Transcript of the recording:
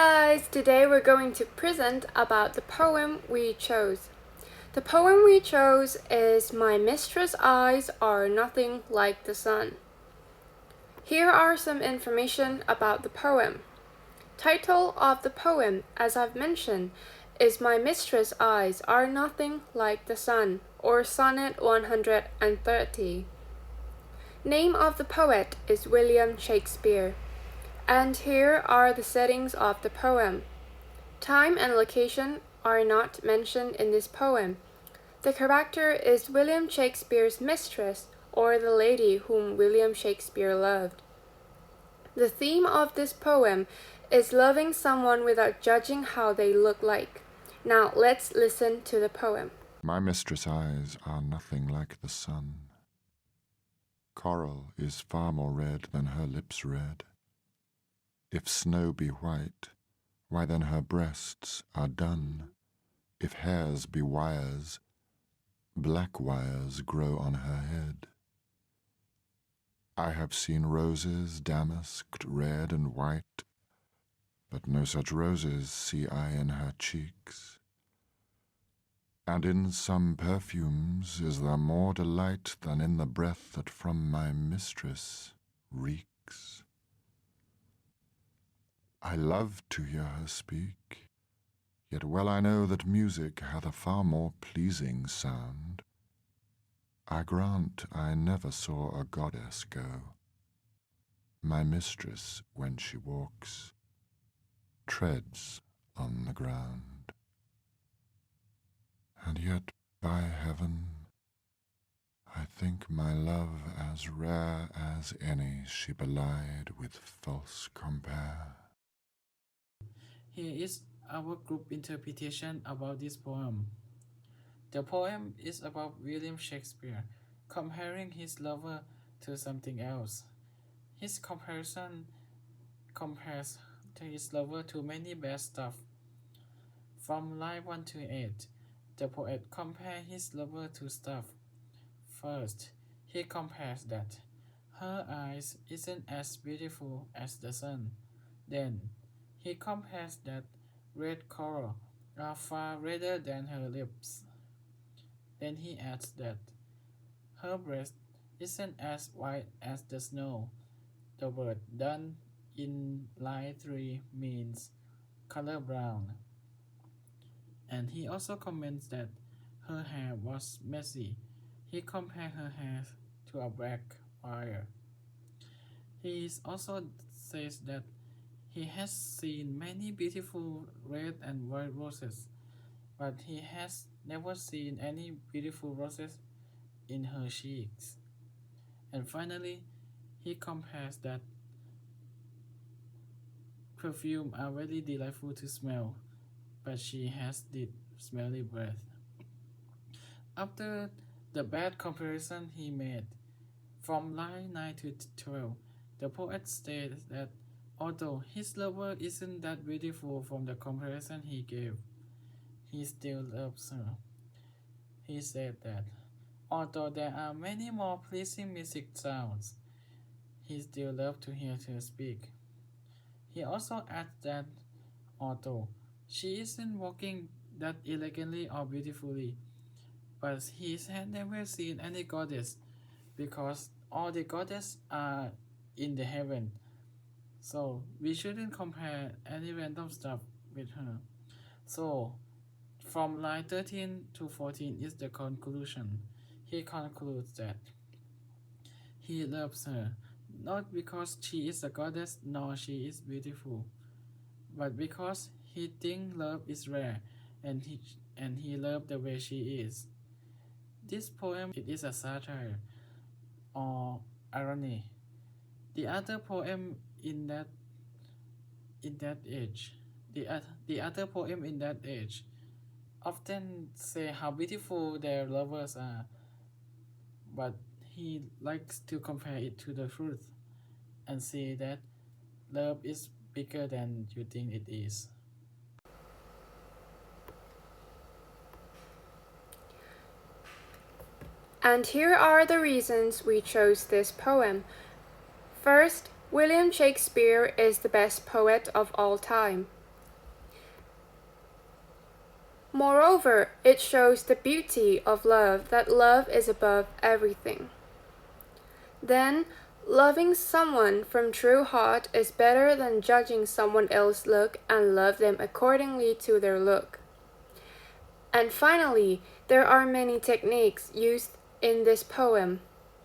guys, today we're going to present about the poem we chose. The poem we chose is My Mistress' Eyes Are Nothing Like the Sun. Here are some information about the poem. Title of the poem, as I've mentioned, is My Mistress' Eyes Are Nothing Like the Sun, or Sonnet 130. Name of the poet is William Shakespeare. And here are the settings of the poem. Time and location are not mentioned in this poem. The character is William Shakespeare's mistress, or the lady whom William Shakespeare loved. The theme of this poem is loving someone without judging how they look like. Now let's listen to the poem. My mistress' eyes are nothing like the sun. Coral is far more red than her lips red. If snow be white, why then her breasts are dun. If hairs be wires, black wires grow on her head. I have seen roses damasked red and white, but no such roses see I in her cheeks. And in some perfumes is there more delight than in the breath that from my mistress reeks. I love to hear her speak, yet well I know that music hath a far more pleasing sound. I grant I never saw a goddess go. My mistress, when she walks, treads on the ground. And yet, by heaven, I think my love as rare as any she belied with false compare. Here is our group interpretation about this poem. The poem is about William Shakespeare comparing his lover to something else. His comparison compares to his lover to many bad stuff. From line 1 to 8, the poet compares his lover to stuff. First, he compares that her eyes isn't as beautiful as the sun. Then, he compares that red coral are far redder than her lips. Then he adds that her breast isn't as white as the snow. The word done in line 3 means color brown. And he also comments that her hair was messy. He compared her hair to a black wire. He also says that he has seen many beautiful red and white roses, but he has never seen any beautiful roses in her cheeks. And finally, he compares that perfume are very delightful to smell, but she has deep smelly breath. After the bad comparison he made, from line 9 to 12, the poet states that although his lover isn't that beautiful from the comparison he gave, he still loves her. He said that although there are many more pleasing music sounds, he still loves to hear her speak. He also adds that although she isn't walking that elegantly or beautifully, but he had never seen any goddess, because all the goddesses are in the heaven. So we shouldn't compare any random stuff with her. So from line 13 to 14 is the conclusion. He concludes that he loves her, not because she is a goddess nor she is beautiful, but because he thinks love is rare and he loves the way she is. This poem it is a satire or irony. The other poem in that age, the other poem in that age often say how beautiful their lovers are, but he likes to compare it to the truth and say that love is bigger than you think it is. And here are the reasons we chose this poem. First, William Shakespeare is the best poet of all time. Moreover, it shows the beauty of love, that love is above everything. Then, loving someone from true heart is better than judging someone else's look and love them accordingly to their look. And finally, there are many techniques used in this poem.